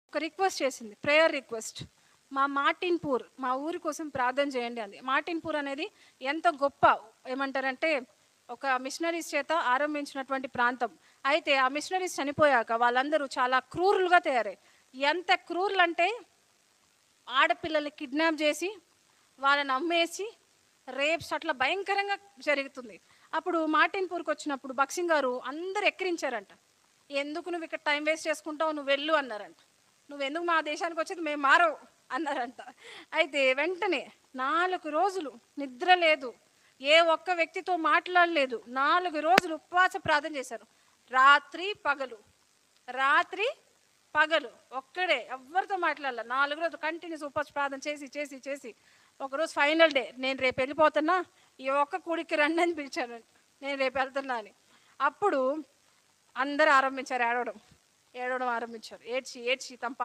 ఒక రిక్వెస్ట్ చేసింది, prayer request. మార్టిన్పూర్, మా ఊరి కోసం ప్రార్థన చేయండి అంది. మార్టిన్పూర్ అనేది ఎంత గొప్ప, ఏమంటారంటే ఒక మిషనరీస్ చేత ఆరంభించినటువంటి ప్రాంతం. అయితే ఆ మిషనరీస్ చనిపోయాక వాళ్ళందరూ చాలా క్రూరులుగా తయారై, ఎంత క్రూరులు అంటే ఆడపిల్లల్ని కిడ్నాప్ చేసి వాళ్ళని అమ్మేసి రేప్స్ అట్లా భయంకరంగా జరుగుతుంది. అప్పుడు మార్టిన్పూర్కి వచ్చినప్పుడు బక్సింగ్ గారు అందరు ఎక్కిరించారంట. ఎందుకు నువ్వు ఇక్కడ టైం వేస్ట్ చేసుకుంటావు, నువ్వు వెళ్ళు అన్నారంట. నువ్వు ఎందుకు మా దేశానికి వచ్చేది, మేము మారవు అన్నారంట. అయితే వెంటనే 4 రోజులు నిద్ర లేదు, ఏ ఒక్క వ్యక్తితో మాట్లాడలేదు, 4 రోజులు ఉపవాస ప్రార్థన చేశారు. రాత్రి పగలు, రాత్రి పగలు ఒక్కడే, ఎవరితో మాట్లాడాల. 4 రోజులు కంటిన్యూస్ ఉపవాస ప్రార్థన చేసి చేసి చేసి ఒకరోజు ఫైనల్ డే, నేను రేపు వెళ్ళిపోతున్నా, ఈ ఒక్క కూడికి రండి అని పిలిచాను, నేను రేపు వెళ్తున్నా అని. అప్పుడు అందరూ ఆరంభించారు ఏడవడం, ఏడవడం ఆరంభించారు. ఏడ్చి ఏడ్చి తమ